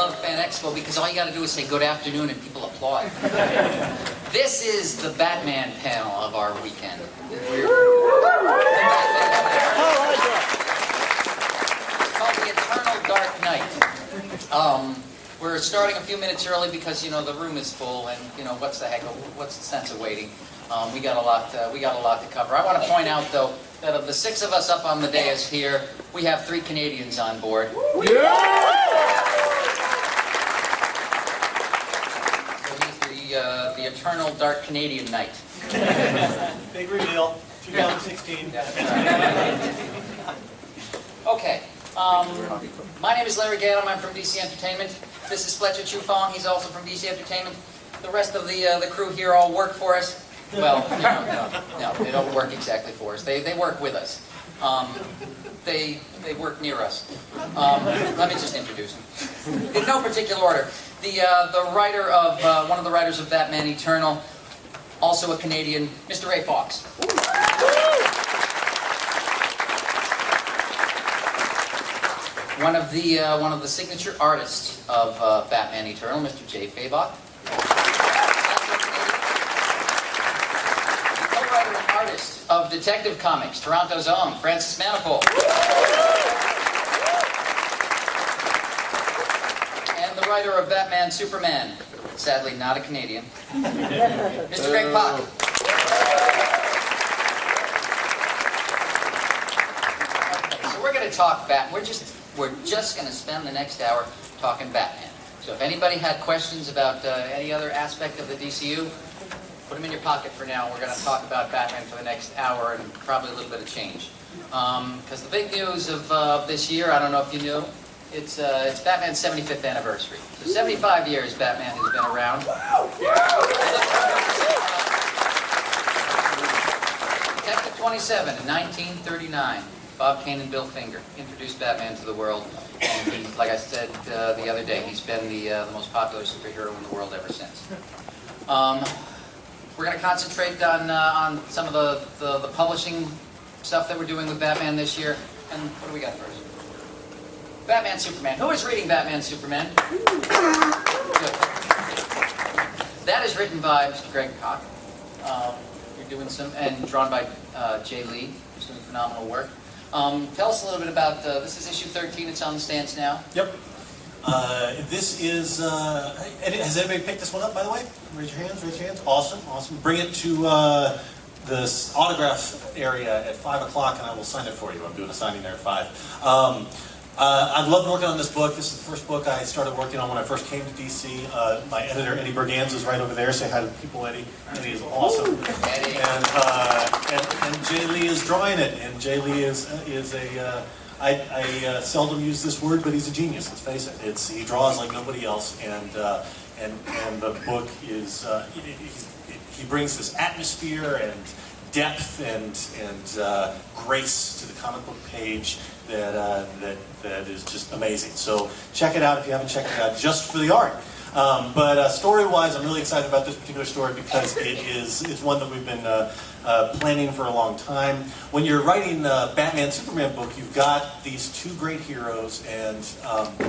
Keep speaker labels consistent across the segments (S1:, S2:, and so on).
S1: love Fan Expo because all you got to do is say good afternoon and people applaud. This is the Batman panel of our weekend. It's called The Eternal Dark Knight. We're starting a few minutes early because, you know, the room is full and, you know, what's the sense of waiting? We got a lot to cover. I want to point out, though, that of the 6 of us up on the dais here, we have 3 Canadians on board. Yeah! So he's the Eternal Dark Canadian Knight.
S2: Big reveal, 2016.
S1: Okay. My name is Larry Ganem. I'm from DC Entertainment. This is Fletcher Chufong. He's also from DC Entertainment. The rest of the crew here all work for us. Well, no, they don't work exactly for us. They work with us. They work near us. Let me just introduce them. In no particular order. The writer of one of the writers of Batman Eternal, also a Canadian, Mr. Ray Fawkes. One of the signature artists of Batman Eternal, Mr. J. Fabok. Co-writer and artist of Detective Comics, Toronto's own, Francis Manapul. And the writer of Batman Superman, sadly not a Canadian, Mr. Greg Pak. Okay, so we're going to talk Batman. We're just going to spend the next hour talking Batman. So if anybody had questions about any other aspect of the DCU, put them in your pocket for now. We're going to talk about Batman for the next hour and probably a little bit of change. Because the big news of this year, I don't know if you knew, it's Batman's 75th anniversary. So 75 years Batman has been around. Detective 27 in 1939. Bob Kane and Bill Finger introduced Batman to the world, and he, like I said the other day, he's been the most popular superhero in the world ever since. We're going to concentrate on some of the publishing stuff that we're doing with Batman this year. And what do we got first? Batman Superman. Who is reading Batman Superman? Good. That is written by Mr. Greg Pak. You're doing some, and drawn by Jay Lee, who's doing phenomenal work. Tell us a little bit about, this is issue 13, it's on the stands now.
S2: Yep. This is, has anybody picked this one up, by the way? Raise your hands. Awesome. Bring it to this autograph area at 5 o'clock and I will sign it for you. I'm doing a signing there at 5. I've loved working on this book. This is the first book I started working on when I first came to DC. My editor, Eddie Berganza, is right over there. Say hi to people, Eddie. Eddie is awesome.
S1: Eddie.
S2: And Jay Lee is drawing it. And Jay Lee is I seldom use this word, but he's a genius. Let's face it. He draws like nobody else. And the book is he brings this atmosphere and depth and grace to the comic book page that is just amazing. So check it out if you haven't checked it out, just for the art. But story-wise, I'm really excited about this particular story because it's one that we've been planning for a long time. When you're writing a Batman Superman book, you've got these 2 great heroes, and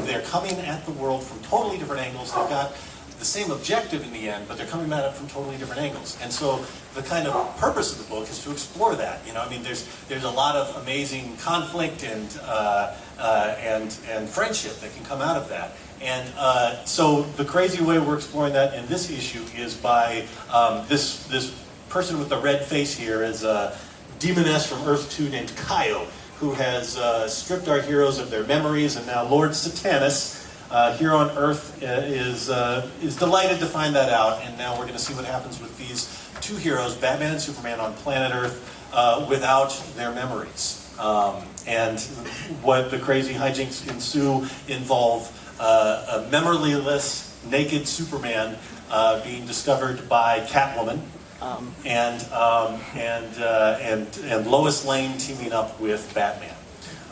S2: they're coming at the world from totally different angles. They've got the same objective in the end, but they're coming at it from totally different angles. And so the kind of purpose of the book is to explore that. You know, I mean, there's a lot of amazing conflict and friendship that can come out of that. And so the crazy way we're exploring that in this issue is by this person with the red face here is a demoness from Earth 2 named Kaio, who has stripped our heroes of their memories, and now Lord Satanus here on Earth is delighted to find that out, and now we're going to see what happens with these 2 heroes, Batman and Superman, on planet Earth without their memories. And what the crazy hijinks ensue involve a memoryless, naked Superman being discovered by Catwoman, and Lois Lane teaming up with Batman.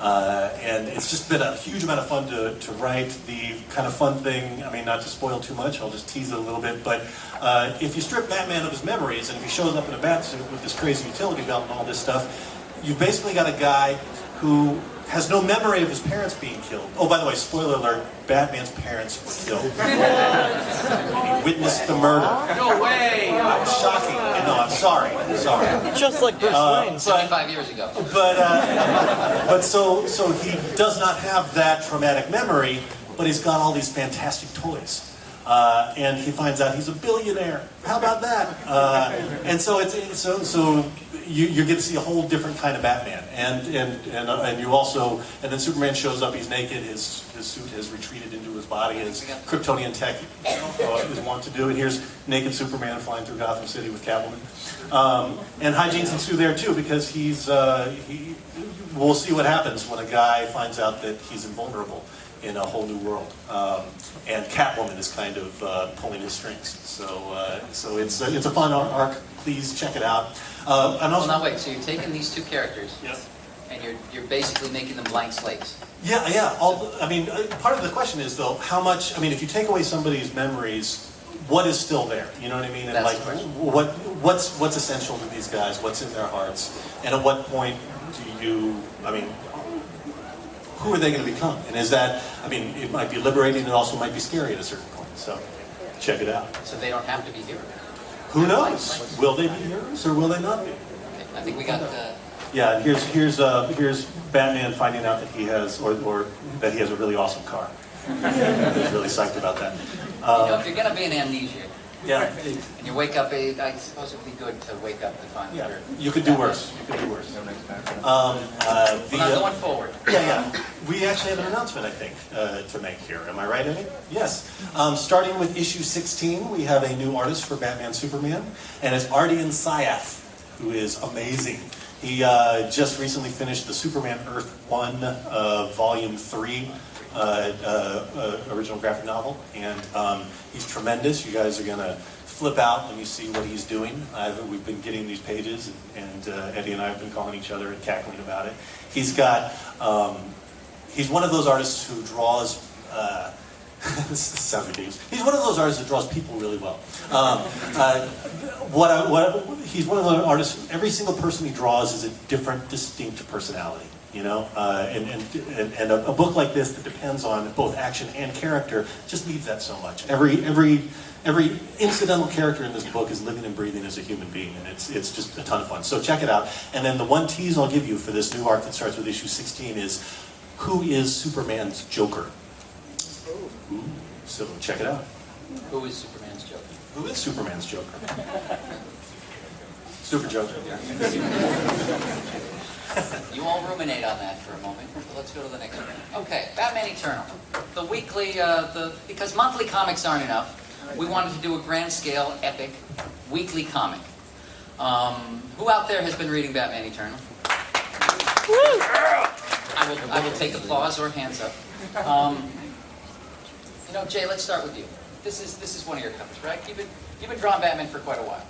S2: And it's just been a huge amount of fun to write. The kind of fun thing, I mean, not to spoil too much, I'll just tease it a little bit, but if you strip Batman of his memories, and if he shows up in a bat suit with this crazy utility belt and all this stuff, you've basically got a guy who has no memory of his parents being killed. Oh, by the way, spoiler alert, Batman's parents were killed. He witnessed the murder.
S3: No way!
S2: Shocking. No, I'm sorry. I'm sorry.
S4: Just like Bruce Wayne.
S1: 75 years ago.
S2: But so he does not have that traumatic memory, but he's got all these fantastic toys. And he finds out he's a billionaire. How about that? And so you get to see a whole different kind of Batman. And you also, and then Superman shows up. He's naked. His suit has retreated into his body, as Kryptonian tech is wont to do. And here's naked Superman flying through Gotham City with Catwoman. And hijinks ensue there too, because we'll see what happens when a guy finds out that he's invulnerable in a whole new world, and Catwoman is kind of pulling his strings. So it's a fun arc. Please check it out. And also,
S1: Well, now wait, so you're taking these two characters,
S2: yes,
S1: and you're basically making them blank slates.
S2: yeah. Part of the question is though, how much? I mean, if you take away somebody's memories, what is still there? You know what I mean? And
S1: That's
S2: like,
S1: the question.
S2: what's essential to these guys? What's in their hearts? And at what point do you? I mean, who are they going to become? And is that, I mean, it might be liberating, it also might be scary at a certain point. So, check it out.
S1: So they don't have to be heroes.
S2: Who knows? Will they be heroes or will they not be?
S1: Okay, I think we got
S2: Yeah, here's Batman finding out that he has, or that he has a really awesome car. He's really psyched about that.
S1: if you're going to be in amnesia,
S2: Yeah,
S1: and you wake up, I suppose it would be good to wake up to find
S2: yeah.
S1: that
S2: You could do worse. You could do worse.
S1: We're not going forward.
S2: Yeah. We actually have an announcement, I think, to make here. Am I right, Eddie? Yes. Starting with issue 16, we have a new artist for Batman Superman, and it's Ardian Syaf, who is amazing. He just recently finished the Superman Earth 1 Volume 3 original graphic novel, and he's tremendous. You guys are going to flip out when you see what he's doing. We've been getting these pages, and Eddie and I have been calling each other and cackling about it. He's got, he's one of those artists who draws, this sounds ridiculous. He's one of those artists that draws people really well. He's one of those artists, every single person he draws is a different, distinct personality. You know, and a book like this that depends on both action and character just needs that so much. Every incidental character in this book is living and breathing as a human being, and it's just a ton of fun. So check it out. And then the one tease I'll give you for this new arc that starts with issue 16 is, who is Superman's Joker? Ooh, so check it out.
S1: Who is Superman's Joker?
S2: Who is Superman's Joker? Super Joker.
S1: You all ruminate on that for a moment. Let's go to the next one. Okay, Batman Eternal. The weekly, because monthly comics aren't enough, we wanted to do a grand scale, epic, weekly comic. Who out there has been reading Batman Eternal? I will take applause or hands up. Jay, let's start with you. This is one of your covers, right? You've been drawing Batman for quite a while.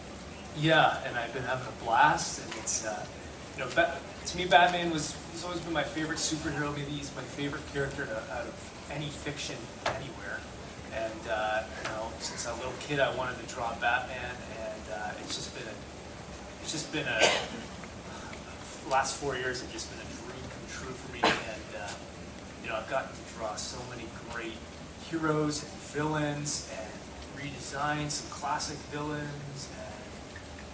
S3: Yeah, and I've been having a blast, and it's, to me, Batman has always been my favorite superhero. Maybe he's my favorite character out of any fiction anywhere. And since a little kid, I wanted to draw Batman, and it's just been a last 4 years have just been a dream come true for me. And I've gotten to draw so many great heroes and villains, and redesign some classic villains.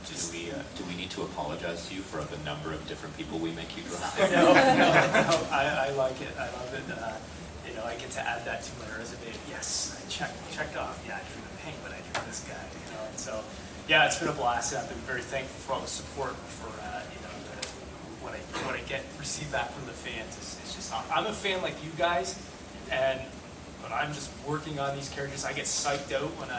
S5: Do we need to apologize to you for the number of different people we make you draw?
S3: No, I like it. I love it. I get to add that to my resume. Yes, I checked off. Yeah, I drew the Penguin. I drew this guy. And so yeah, it's been a blast. I've been very thankful for all the support, for what I receive back from the fans. It's just I'm a fan like you guys, and when I'm just working on these characters, I get psyched out when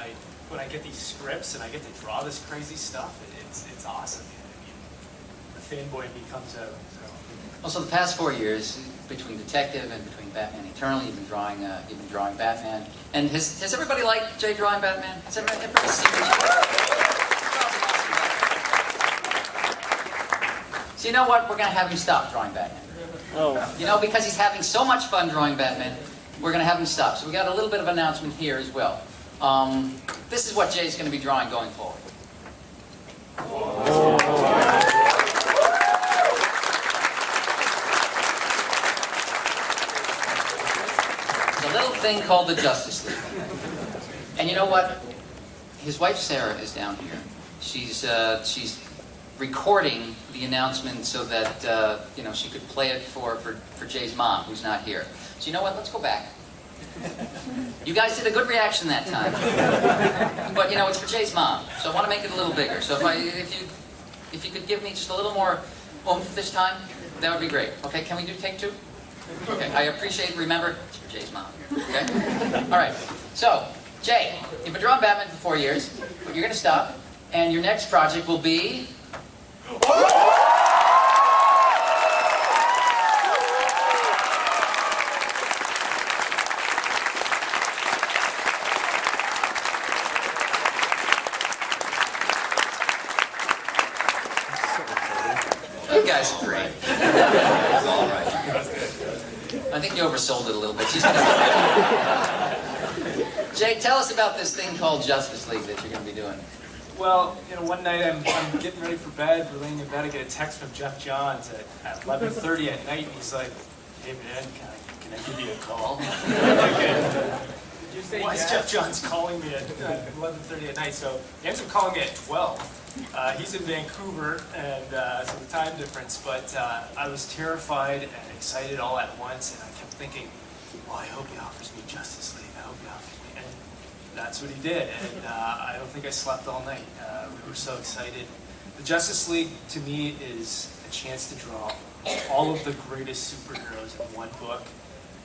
S3: I get these scripts and I get to draw this crazy stuff. It's awesome. The fanboy in me comes out.
S1: Also, the past 4 years, between Detective and between Batman Eternal, you've been drawing Batman. And has everybody liked Jay drawing Batman? Has everybody seen it? So you know what? We're going to have him stop drawing Batman.
S4: Oh.
S1: Because he's having so much fun drawing Batman, we're going to have him stop. So we got a little bit of announcement here as well. This is what Jay's going to be drawing going forward. a little thing called the Justice League. And you know what? His wife Sarah is down here. She's recording the announcement so that she could play it for Jay's mom, who's not here. So you know what? Let's go back. You guys did a good reaction that time, but it's for Jay's mom, so I want to make it a little bigger. So if you could give me just a little more oomph this time, that would be great. Okay, can we do take two? Okay, I appreciate it. Remember, it's for Jay's mom. Okay? All right. So, Jay, you've been drawing Batman for 4 years, but you're going to stop, and your next project will be... You guys are great. It's all right. I think you oversold it a little bit. Jay, tell us about this thing called Justice League that you're going to be doing.
S3: Well, one night I'm getting ready for bed, we're laying in bed, I get a text from Jeff Johns at 11:30 at night, and he's like, "Hey man, can I give you a call?" Why is Jeff Johns calling me at 11:30 at night? So he ends up calling me at 12. He's in Vancouver, and so the time difference, but I was terrified and excited all at once, and I kept thinking, well, I hope he offers me Justice League, I hope he offers me, and that's what he did, and I don't think I slept all night. We were so excited. The Justice League, to me, is a chance to draw all of the greatest superheroes in one book.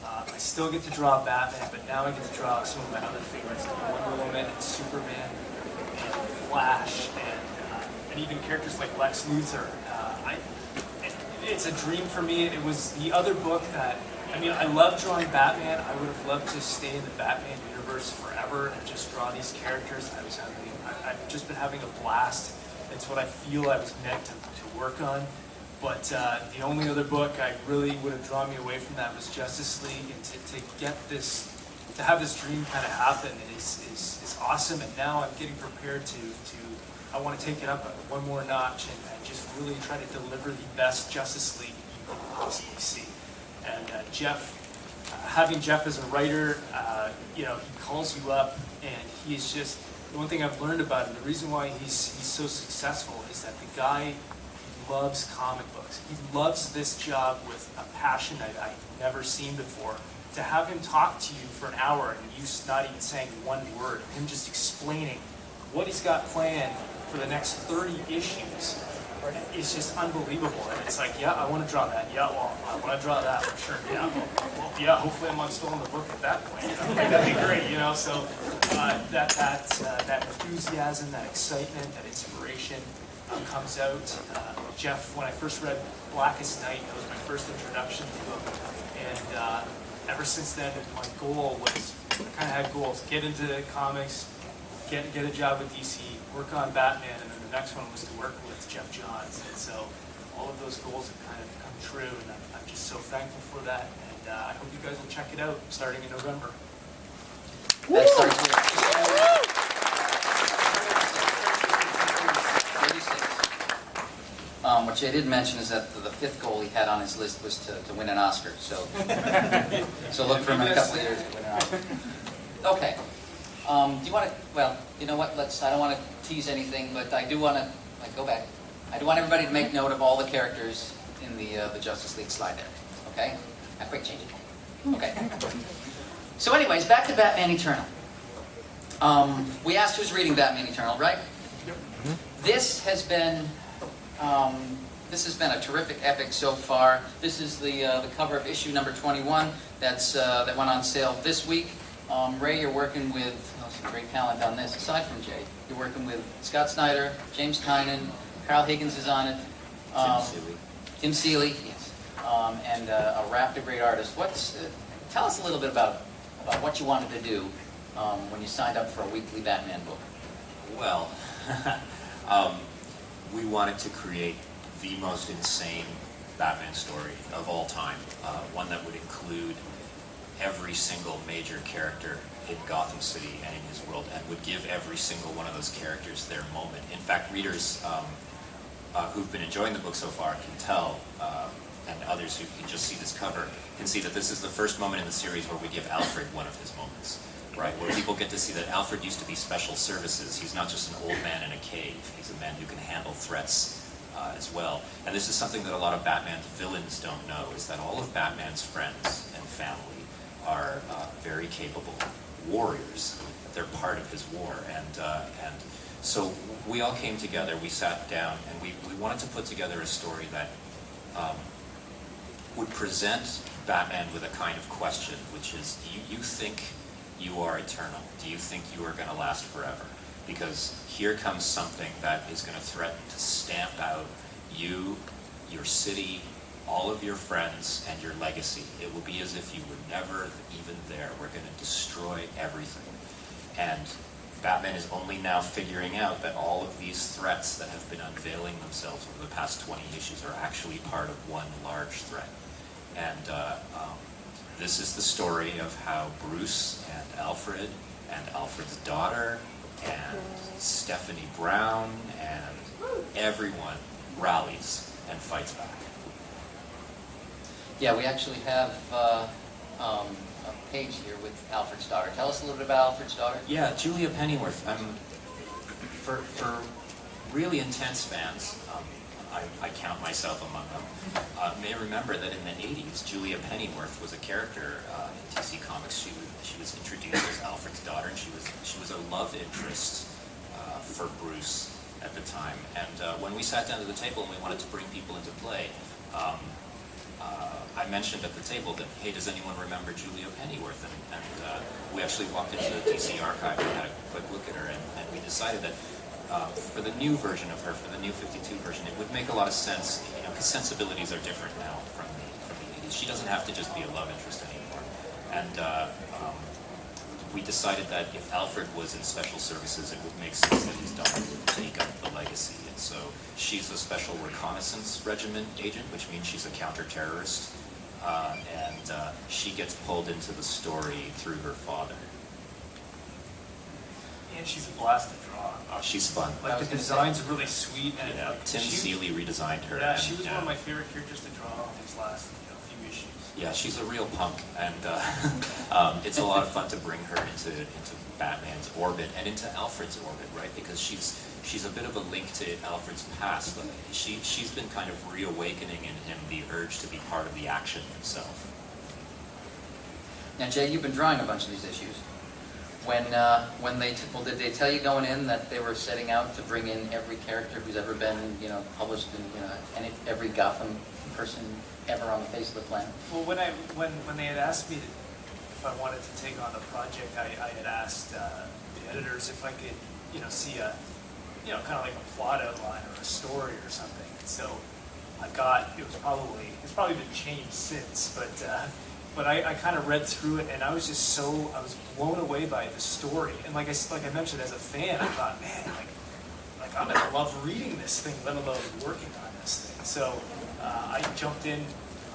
S3: I still get to draw Batman, but now I get to draw some of my other favorites, like Wonder Woman and Superman and Flash and even characters like Lex Luthor. It's a dream for me. It was the other book that, I love drawing Batman. I would have loved to stay in the Batman universe forever and just draw these characters. I've just been having a blast. It's what I feel I was meant to work on. But the only other book I really would have drawn me away from that was Justice League, and to have this dream kind of happen is awesome. And now I'm getting prepared I want to take it up one more notch and just really try to deliver the best Justice League you can possibly see. And having Jeff as a writer, he calls you up, and he's just, the one thing I've learned about him, the reason why he's so successful is that the guy loves comic books. He loves this job with a passion that I've never seen before. To have him talk to you for an hour and you not even saying one word, him just explaining what he's got planned for the next 30 issues, it's just unbelievable. And it's like, yeah, I want to draw that. Yeah, well, I want to draw that for sure. Yeah, well, yeah, hopefully I'm still in the book at that point. That'd be great, So that enthusiasm, that excitement, that inspiration comes out. Jeff, when I first read Blackest Night, that was my first introduction to him, and ever since then, my goal was, I kind of had goals: get into comics, get a job with DC, work on Batman, and then the next one was to work with Jeff Johns. And so all of those goals have kind of come true, and I'm just so thankful for that. And I hope you guys will check it out starting in November.
S1: That starts with what Jay didn't mention is that the fifth goal he had on his list was to win an Oscar. So look for him in a couple of years to win an Oscar. Okay. Do you want to? Well, you know what? I don't want to tease anything, but I do want to go back. I do want everybody to make note of all the characters in the Justice League slide there. Okay. A quick change it. Okay. So, anyways, back to Batman Eternal. We asked who's reading Batman Eternal, right? Yep. This has been a terrific epic so far. This is the cover of issue number 21. That went on sale this week. Ray, you're working with some great talent on this. Aside from Jay, you're working with Scott Snyder, James Tynan, Carl Higgins is on it. Tim Seeley, yes, and a raft of great artists. Tell us a little bit about what you wanted to do when you signed up for a weekly Batman book.
S5: Well, we wanted to create the most insane Batman story of all time, one that would include every single major character in Gotham City and in his world, and would give every single one of those characters their moment. In fact, readers who've been enjoying the book so far can tell and others who can just see this cover can see that this is the first moment in the series where we give Alfred one of his moments, right? Where people get to see that Alfred used to be special services. He's not just an old man in a cave. He's a man who can handle threats as well. And this is something that a lot of Batman's villains don't know, is that all of Batman's friends and family are very capable warriors. They're part of his war. And so we all came together, we sat down, and we wanted to put together a story that would present Batman with a kind of question, which is, do you think you are eternal? Do you think you are going to last forever? Because here comes something that is going to threaten to stamp out you, your city, all of your friends, and your legacy. It will be as if you were never even there. We're going to destroy everything. And Batman is only now figuring out that all of these threats that have been unveiling themselves over the past 20 issues are actually part of one large threat. And this is the story of how Bruce and Alfred and Alfred's daughter and Stephanie Brown and everyone rallies and fights back.
S1: Yeah, we actually have a page here with Alfred's daughter. Tell us a little bit about Alfred's daughter.
S5: Yeah, Julia Pennyworth. For really intense fans, I count myself among them, may remember that in the 80s, Julia Pennyworth was a character in DC Comics. She was introduced as Alfred's daughter, and she was a love interest for Bruce at the time. And when we sat down to the table and we wanted to bring people into play, I mentioned at the table that, hey, does anyone remember Julia Pennyworth? And we actually walked into the DC archive and had a quick look at her, and we decided that for the new version of her, for the new 52 version, it would make a lot of sense, because sensibilities are different now from the 80s. She doesn't have to just be a love interest anymore. And we decided that if Alfred was in special services, it would make sense that his daughter would take up the legacy. And so she's a special reconnaissance regiment agent, which means she's a counter-terrorist. And she gets pulled into the story through her father.
S3: And she's a blast to draw.
S5: Oh, she's fun.
S3: Like the designs are really sweet, and
S5: Yeah,
S3: like,
S5: Tim Seeley redesigned her.
S3: Yeah,
S5: and,
S3: she was one of my favorite characters to draw on these last few issues.
S5: Yeah, she's a real punk, and it's a lot of fun to bring her into Batman's orbit and into Alfred's orbit, right? Because she's a bit of a link to Alfred's past. She's been kind of reawakening in him the urge to be part of the action himself.
S1: Now, Jay, you've been drawing a bunch of these issues. When did they tell you going in that they were setting out to bring in every character who's ever been, published in every Gotham person ever on the face of the planet?
S3: Well, when they had asked me if I wanted to take on the project, I had asked the editors if I could, see a, kind of like a plot outline or a story or something. So I got, it's probably been changed since, but I kind of read through it, and I was blown away by the story. And like I mentioned, as a fan, I thought, man, like I'm gonna love reading this thing, let alone working on this thing. So I jumped in.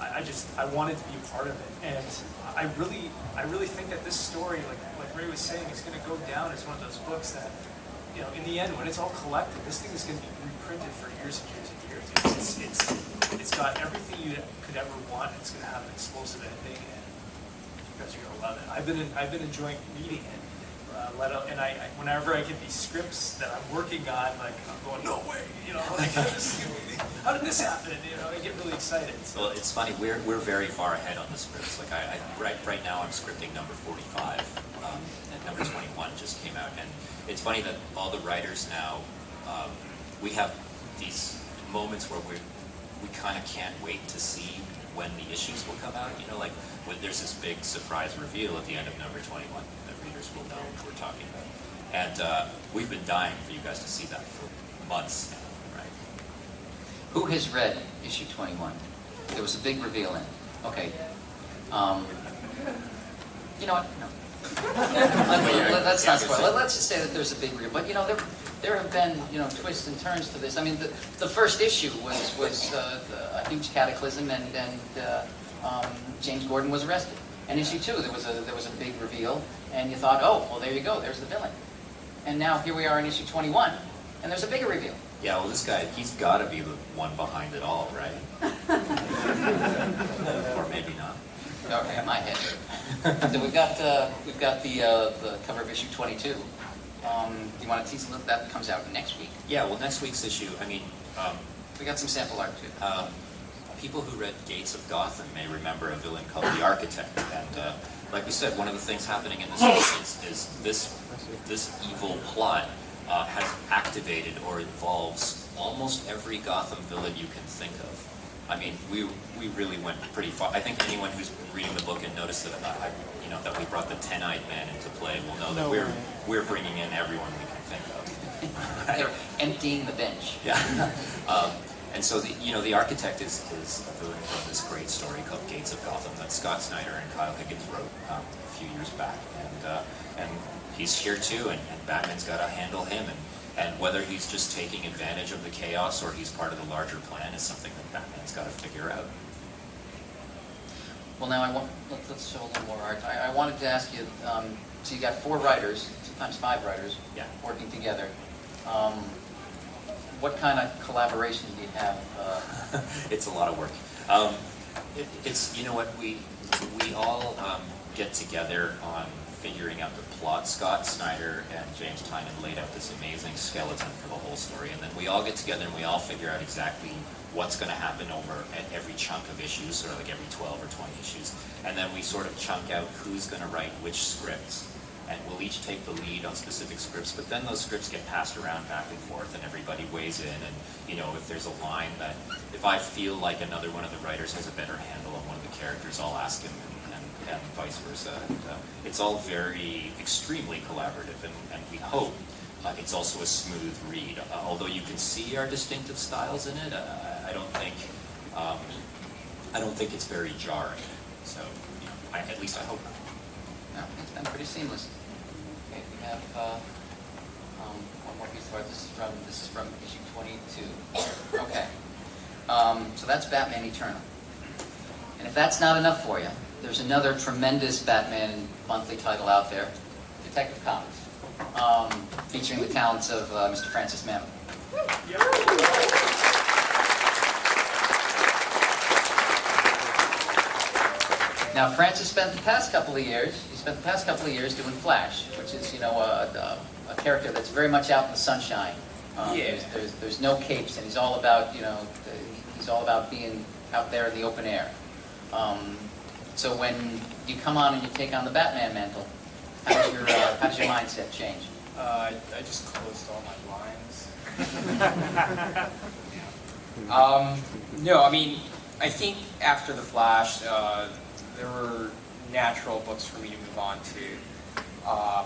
S3: I wanted to be a part of it, and I really think that this story, like Ray was saying, is going to go down as one of those books that, in the end, when it's all collected, this thing is going to be reprinted for years and years and years. It's got everything you could ever want. It's going to have an explosive ending, and you guys are going to love it. I've been enjoying reading it. And whenever I get these scripts that I'm working on, like I'm going, no way, how did this happen? I get really excited. So.
S5: Well, it's funny. We're very far ahead on the scripts. Like right now, I'm scripting number 45, and number 21 just came out. And it's funny that all the writers now, we have these moments where we kind of can't wait to see when the issues will come out. Like when there's this big surprise reveal at the end of number 21 that readers will know what we're talking about. And we've been dying for you guys to see that for months now, right?
S1: Who has read issue 21? There was a big reveal in it. Okay. You know what? No. Let's not spoil. Let's just say that there's a big reveal. But there have been twists and turns to this. I mean, the first issue was a huge cataclysm, and James Gordon was arrested. And issue 2, there was a big reveal, and you thought, oh, well, there you go, there's the villain. And now here we are in issue 21, and there's a bigger reveal.
S5: Yeah, well, this guy, he's got to be the one behind it all, right? Or maybe not.
S1: Okay, my head. So we've got the cover of issue 22. Do you want to tease a little? That comes out next week.
S5: Yeah, well, next week's issue,
S1: We got some sample art too.
S5: people who read Gates of Gotham may remember a villain called the Architect. And like we said, one of the things happening in this book is this evil plot has activated or involves almost every Gotham villain you can think of. I mean, we really went pretty far. I think anyone who's reading the book and noticed that that we brought the 10-eyed man into play will know that we're bringing in everyone we can think of.
S1: They're emptying the bench.
S5: Yeah. And so the Architect is a villain from this great story called Gates of Gotham that Scott Snyder and Kyle Higgins wrote a few years back, and he's here too, and Batman's got to handle him, and whether he's just taking advantage of the chaos or he's part of the larger plan is something that Batman's got to figure out.
S1: Well, now let's show a little more art. I wanted to ask you. So you got 4 writers, sometimes 5 writers,
S5: Yeah.
S1: working together. What kind of collaboration do you have?
S5: It's a lot of work. It's what we all get together on figuring out the plot. Scott Snyder and James Tynan laid out this amazing skeleton for the whole story, and then we all get together and we all figure out exactly what's going to happen over every chunk of issues, sort of like every 12 or 20 issues, and then we sort of chunk out who's going to write which scripts. And we'll each take the lead on specific scripts, but then those scripts get passed around back and forth, and everybody weighs in. And if there's a line that, if I feel like another one of the writers has a better handle on one of the characters, I'll ask him, and vice versa. And, it's all very extremely collaborative, and we hope it's also a smooth read. Although you can see our distinctive styles in it, I don't think it's very jarring. So, at least I hope not.
S1: No, it's been pretty seamless. Okay, we have one more piece of art. This is from issue 22. Okay. So that's Batman Eternal. And if that's not enough for you, there's another tremendous Batman monthly title out there, Detective Comics, featuring the talents of Mr. Francis Manapul. Now, Francis spent the past couple of years doing Flash, which is, a character that's very much out in the sunshine. There's no capes, and he's all about, he's all about being out there in the open air. So when you come on and you take on the Batman mantle, how does your mindset change?
S6: I just closed all my blinds. No, I mean, I think after the Flash, there were natural books for me to move on to,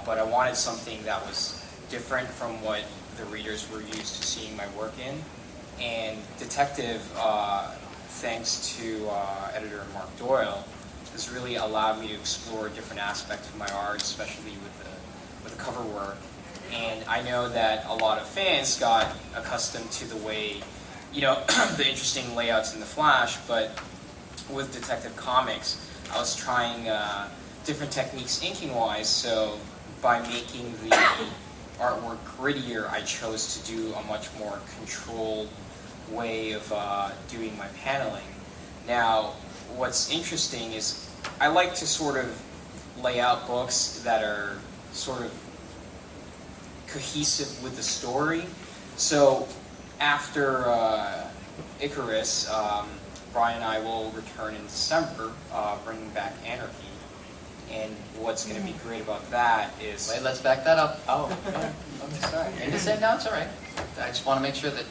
S6: but I wanted something that was different from what the readers were used to seeing my work in. And Detective, thanks to editor Mark Doyle, has really allowed me to explore different aspects of my art, especially with the cover work. And I know that a lot of fans got accustomed to the way, the interesting layouts in the Flash, but with Detective Comics, I was trying different techniques inking-wise, so by making the artwork grittier, I chose to do a much more controlled way of doing my paneling. Now, what's interesting is I like to sort of lay out books that are sort of cohesive with the story. So after Icarus, Brian and I will return in December, bringing back Anarchy. And what's going to be great about that is...
S1: Wait, let's back that up.
S6: Oh, okay. I'm sorry.
S1: And just say, no, it's all right. I just want to make sure that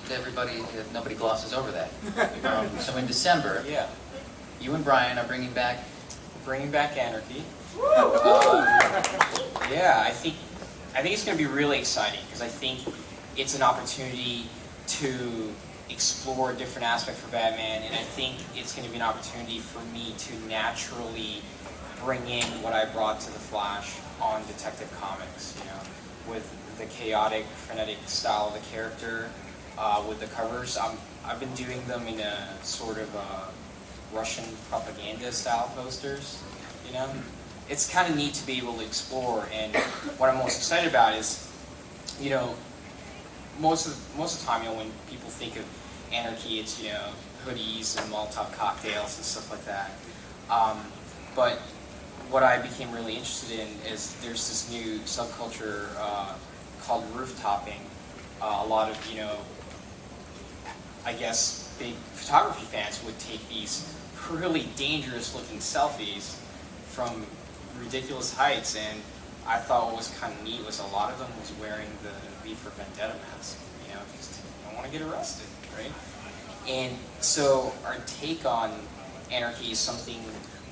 S1: nobody glosses over that. So in December,
S6: Yeah.
S1: you and Brian are bringing back...
S6: Bringing back Anarchy. Yeah, I think it's going to be really exciting because I think it's an opportunity to explore different aspects for Batman, and I think it's going to be an opportunity for me to naturally bring in what I brought to the Flash on Detective Comics, with the chaotic, frenetic style of the character, with the covers. I've been doing them in a sort of Russian propaganda style posters, It's kind of neat to be able to explore, and what I'm most excited about is, most of the time, when people think of anarchy, it's hoodies and Molotov cocktails and stuff like that. But what I became really interested in is there's this new subculture called rooftopping. A lot of I guess big photography fans would take these really dangerous looking selfies from ridiculous heights, and I thought what was kind of neat was a lot of them was wearing the V for Vendetta mask, because they don't want to get arrested, right? And so our take on anarchy is something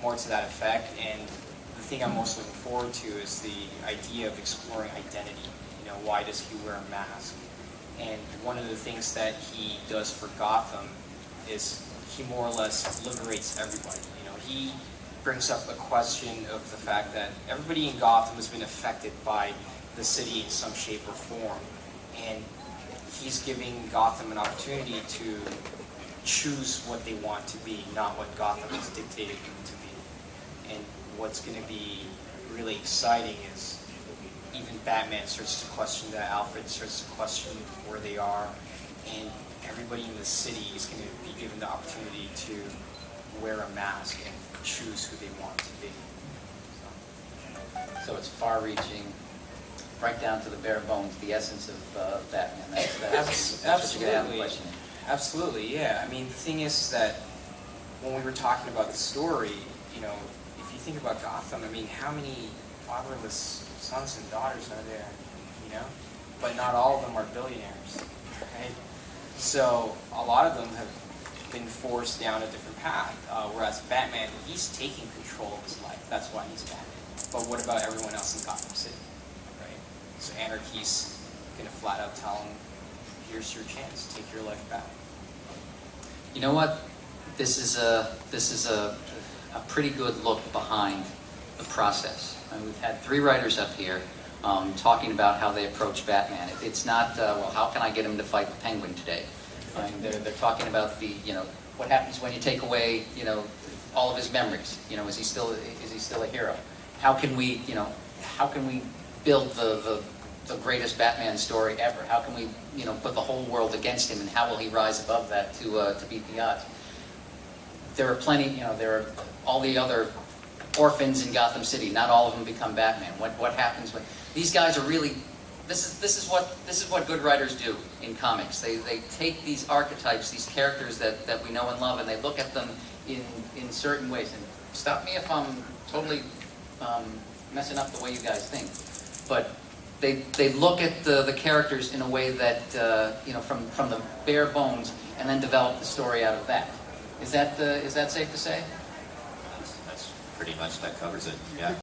S6: more to that effect, and the thing I'm most looking forward to is the idea of exploring identity. Why does he wear a mask? And one of the things that he does for Gotham is he more or less liberates everybody. He brings up a question of the fact that everybody in Gotham has been affected by the city in some shape or form, and he's giving Gotham an opportunity to choose what they want to be, not what Gotham has dictated them to be. And what's going to be really exciting is even Batman starts to question that, Alfred starts to question where they are, and everybody in the city is going to be given the opportunity to wear a mask and choose who they want to be.
S1: So it's far-reaching, right down to the bare bones, the essence of Batman. That's what you're gonna have a question.
S6: Absolutely, yeah. I mean, the thing is that when we were talking about the story, if you think about Gotham, I mean, how many fatherless sons and daughters are there, But not all of them are billionaires, right? So a lot of them have been forced down a different path, whereas Batman, he's taking control of his life. That's why he's Batman. But what about everyone else in Gotham City, right? So anarchy's gonna flat out tell him, here's your chance, take your life back.
S1: You know what? This is a pretty good look behind the process. We've had 3 writers up here talking about how they approach Batman. It's not, well, how can I get him to fight the Penguin today? They're talking about what happens when you take away, all of his memories. Is he still a hero? How can we build the greatest Batman story ever? How can we, put the whole world against him, and how will he rise above that to beat the odds? There are plenty, there are all the other orphans in Gotham City. Not all of them become Batman. What happens when these guys are really? This is what good writers do in comics. They take these archetypes, these characters that we know and love, and they look at them in certain ways. And stop me if I'm totally messing up the way you guys think, but they look at the characters in a way that from the bare bones, and then develop the story out of that. Is that safe to say?
S5: That's pretty much, that covers it, yeah.